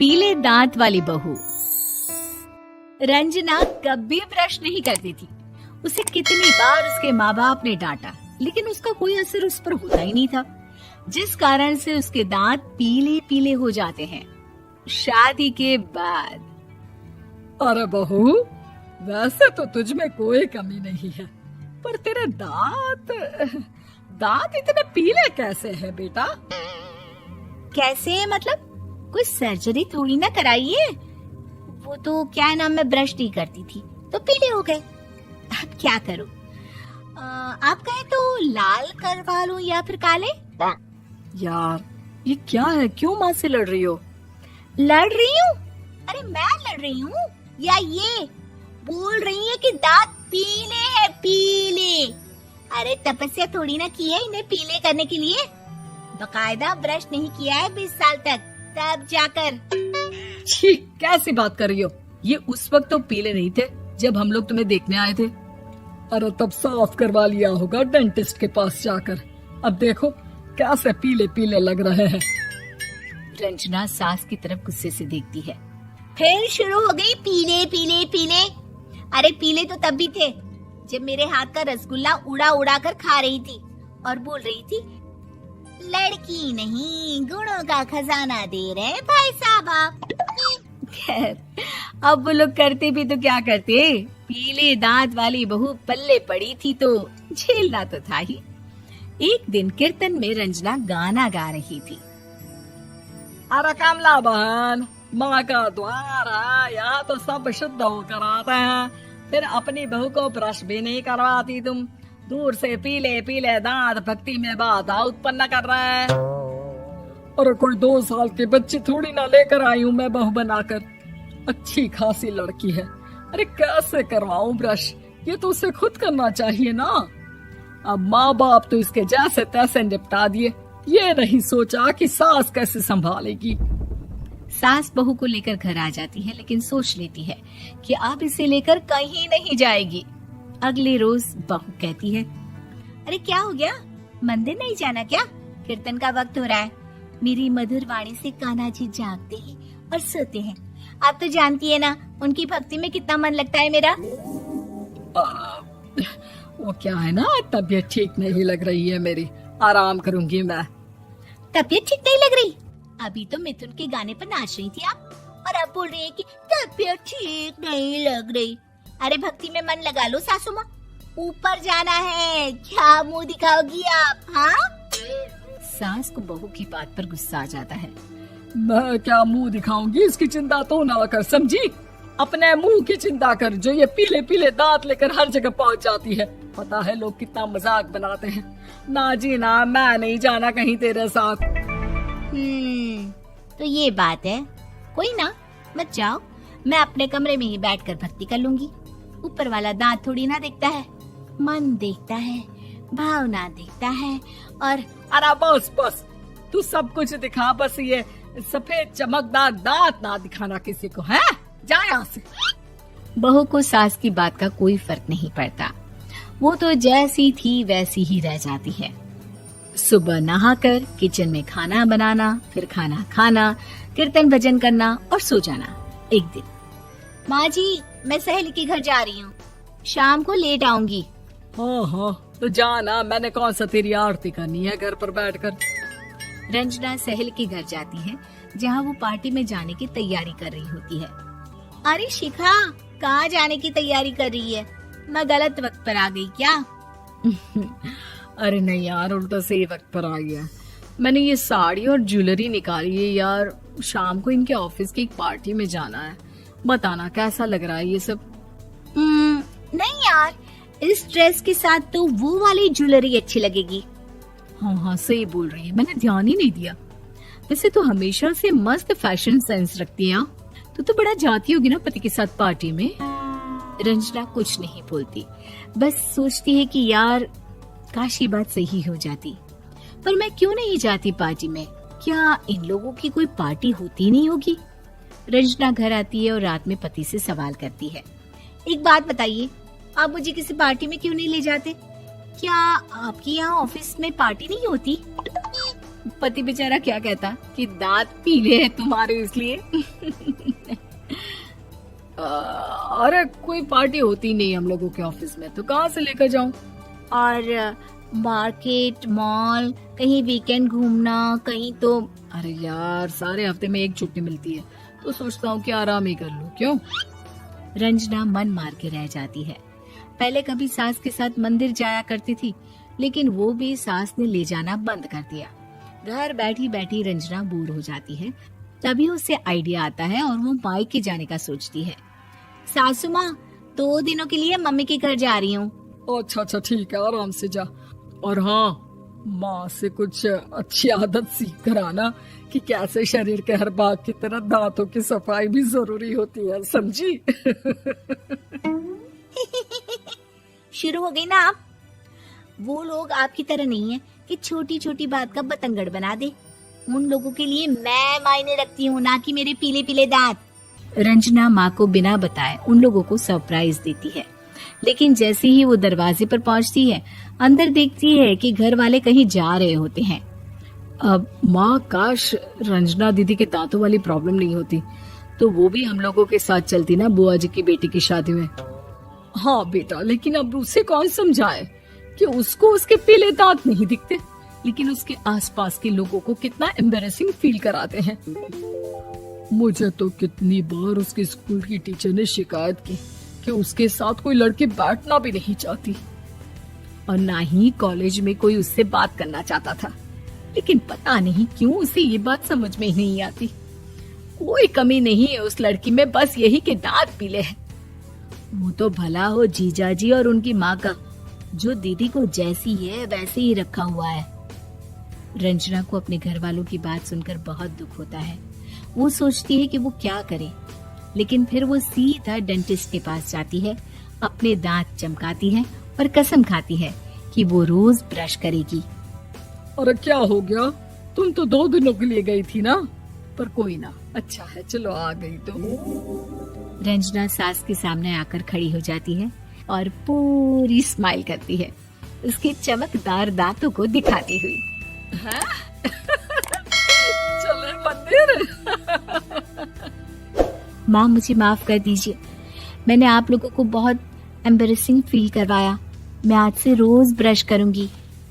पीले दांत वाली बहू। रंजना कभी ब्रश नहीं करती थी। उसे कितनी बार उसके माँ बाप ने डांटा, लेकिन उसका कोई असर उस पर होता ही नहीं था, जिस कारण से उसके दांत पीले पीले हो जाते हैं। शादी के बाद अरे बहू, वैसे तो तुझ में कोई कमी नहीं है, पर तेरे दांत इतने पीले कैसे हैं बेटा? कैसे मतलब? कोई सर्जरी थोड़ी ना कराइए। वो तो क्या नाम, मैं ब्रश नहीं करती थी तो पीले हो गए। अब क्या करूं? आप कहें तो लाल करवा लूं या फिर काले? यार ये क्या है, क्यों माँ से लड़ रही हो? लड़ रही हूँ? अरे मैं लड़ रही हूँ या ये बोल रही है कि दांत पीले हैं, पीले। अरे तपस्या थोड़ी ना की है इन्हें पीले करने के लिए। बकायदा ब्रश नहीं किया है 20 साल तक, तब जाकर। छी, कैसी बात कर रही हो? ये उस वक्त तो पीले नहीं थे जब हम लोग तुम्हें देखने आए थे। अरे तब साफ करवा लिया होगा डेंटिस्ट के पास जाकर। अब देखो कैसे पीले पीले लग रहे हैं। रंजना सास की तरफ गुस्से से देखती है। फिर शुरू हो गई पीले पीले पीले। अरे पीले तो तब भी थे जब मेरे हाथ का रसगुल्ला उड़ा उड़ा कर खा रही थी और बोल रही थी, लड़की नहीं गुणों का खजाना दे रहे भाई साहब आप। खैर, अब वो लोग करते भी तो क्या करते, पीले दांत वाली बहू पल्ले पड़ी थी तो झेलना तो था ही। एक दिन कीर्तन में रंजना गाना गा रही थी। अरे कमला बहन, माँ का द्वार है, यहाँ तो सब शुद्ध होकर आते हैं, फिर अपनी बहू को ब्रश भी नहीं करवाती तुम। दूर से पीले पीले दांत भक्ति में बाधा उत्पन्न कर रहे हैं। अरे कोई 2 साल के बच्चे थोड़ी ना लेकर आई हूँ मैं बहू बनाकर। अच्छी खासी लड़की है, अरे कैसे करवाऊं ब्रश? ये तो उसे खुद करना चाहिए ना। अब माँ बाप तो इसके जैसे तैसे निपटा दिए, ये नहीं सोचा कि सास कैसे संभालेगी। सास बहू को लेकर घर आ जाती है, लेकिन सोच लेती है कि अब इसे लेकर कहीं नहीं जाएगी। अगले रोज बहू कहती है, अरे क्या हो गया, मंदिर नहीं जाना क्या? कीर्तन का वक्त हो रहा है। मेरी मधुर वाणी से कान्हा जी जागते हैं और सोते हैं। आप तो जानती है ना उनकी भक्ति में कितना मन लगता है मेरा। वो क्या है ना, तबीयत ठीक नहीं लग रही है मेरी, आराम करूंगी मैं। तबीयत ठीक नहीं लग रही? अभी तो मिथुन के गाने पर नाच रही थी आप, और अब बोल रही है कि तबीयत ठीक नहीं लग रही। अरे भक्ति में मन लगा लो सासू माँ, ऊपर जाना है, क्या मुंह दिखाओगी आप? हाँ? सास को बहू की बात पर गुस्सा आ जाता है। मैं क्या मुंह दिखाऊंगी, इसकी चिंता तो ना कर, समझी? अपने मुंह की चिंता कर, जो ये पीले पीले दांत लेकर हर जगह पहुंच जाती है। पता है लोग कितना मजाक बनाते हैं। ना जी ना, मैं नहीं जाना कहीं तेरे साथ। तो ये बात है। कोई ना, मत जाओ, मैं अपने कमरे में ही बैठकर भक्ति कर लूंगी। ऊपर वाला दांत थोड़ी ना देखता है, मन देखता है, भावना देखता है। और अरे बस बस, तू सब कुछ दिखा, बस ये सफेद चमकदार दांत ना दिखाना किसी को, है? जा यहाँ से। बहू को सास की बात का कोई फर्क नहीं पड़ता, वो तो जैसी थी वैसी ही रह जाती है। सुबह नहाकर किचन में खाना बनाना, फिर खाना खाना, कीर्तन भजन करना और सो जाना। एक दिन, माँ जी मैं सहेली के घर जा रही हूँ, शाम को लेट आऊंगी। हाँ, तो जाना, मैंने कौन सा तेरी आरती करनी है घर पर बैठकर। रंजना सहेली के घर जाती है, जहाँ वो पार्टी में जाने की तैयारी कर रही होती है। अरे शिखा, कहाँ जाने की तैयारी कर रही है? मैं गलत वक्त पर आ गई क्या? अरे नहीं यार, उल्टा सही वक्त पर आ गया। मैंने ये साड़ी और ज्वेलरी निकाली है यार, शाम को इनके ऑफिस की एक पार्टी में जाना है। बताना कैसा लग रहा है ये सब? नहीं यार, इस ड्रेस के साथ तो वो वाली ज्वेलरी अच्छी लगेगी। हाँ, सही बोल रही है, मैंने ध्यान ही नहीं दिया। वैसे तो हमेशा से मस्त फैशन सेंस रखती है। तो बड़ा जाती होगी ना पति के साथ पार्टी में। रंजना कुछ नहीं बोलती, बस सोचती है कि यार काश ये बात सही हो जाती, पर मैं क्यों नहीं जाती पार्टी में? क्या इन लोगों की कोई पार्टी होती नहीं होगी? रंजना घर आती है और रात में पति से सवाल करती है, एक बात बताइए, आप मुझे किसी पार्टी में क्यों नहीं ले जाते? क्या आपकी यहाँ ऑफिस में पार्टी नहीं होती? पति बेचारा क्या कहता कि दांत पीले हैं तुम्हारे इसलिए। अरे कोई पार्टी होती नहीं हम लोगों के ऑफिस में, तो कहाँ से लेकर जाऊं? और मार्केट, मॉल, कहीं वीकेंड घूमना, कहीं तो। अरे यार सारे हफ्ते में एक छुट्टी मिलती है, तो सोचता हूँ कि आराम ही कर लूं। क्यों? रंजना मन मार के रह जाती है। पहले कभी सास के साथ मंदिर जाया करती थी, लेकिन वो भी सास ने ले जाना बंद कर दिया। घर बैठी बैठी रंजना बोर हो जाती है। तभी उसे आइडिया आता है और वो मायके जाने का सोचती है। सासू माँ, 2 दिनों के लिए मम्मी के घर जा रही हूँ। अच्छा ठीक है, आराम से जा। और हाँ, माँ से कुछ अच्छी आदत सीख कर आना कि कैसे शरीर के हर भाग की तरह दांतों की सफाई भी जरूरी होती है, समझी? शुरू हो गई ना आप। वो लोग आपकी तरह नहीं है कि छोटी छोटी बात का बतंगड़ बना दे। उन लोगों के लिए मैं मायने रखती हूँ, ना कि मेरे पीले पीले दांत। रंजना माँ को बिना बताए उन लोगों को सरप्राइज देती है, लेकिन जैसे ही वो दरवाजे पर पहुंचती है, अंदर देखती है कि घर वाले कहीं जा रहे होते हैं। अब माँ, काश रंजना दीदी के दांतों वाली प्रॉब्लम नहीं होती, तो वो भी हम लोगों के साथ चलती ना बुआ जी की बेटी की शादी में। हाँ बेटा, लेकिन अब उसे कौन समझाए कि उसको उसके पीले दांत नहीं दिखते, लेकिन उसके आसपास के लोगों को कितना एम्बैरेसिंग फील कराते हैं। मुझे तो कितनी बार उसके स्कूल की टीचर ने शिकायत की कि उसके साथ कोई लड़की बैठना भी नहीं चाहती, और ना ही कॉलेज में कोई उससे बात करना चाहता था। लेकिन पता नहीं क्यों उसे ये बात समझ में ही नहीं आती। कोई कमी नहीं है उस लड़की में, बस यही कि दांत पीले हैं। वो तो भला हो जीजा जी और उनकी माँ का, जो दीदी को जैसी है वैसे ही रखा हुआ है। रंजना को अपने घर वालों की बात सुनकर बहुत दुख होता है। वो सोचती है कि वो क्या करे, लेकिन फिर वो सीधा डेंटिस्ट के पास जाती है, अपने दांत चमकाती है और कसम खाती है कि वो रोज ब्रश करेगी। अरे क्या हो गया? तुम तो 2 दिनों के लिए गई थी ना, पर कोई ना, अच्छा है, चलो आ गई तो। रंजना सास के सामने आकर खड़ी हो जाती है और पूरी स्माइल करती है, उसके चमकदार दांतों को दिखाती हुई। चले मंदिर। माँ, मुझे माफ कर दीजिए, मैंने आप लोगों को बहुत एम्बैरेसिंग फील करवाया। मैं आज से रोज ब्रश करूंगी।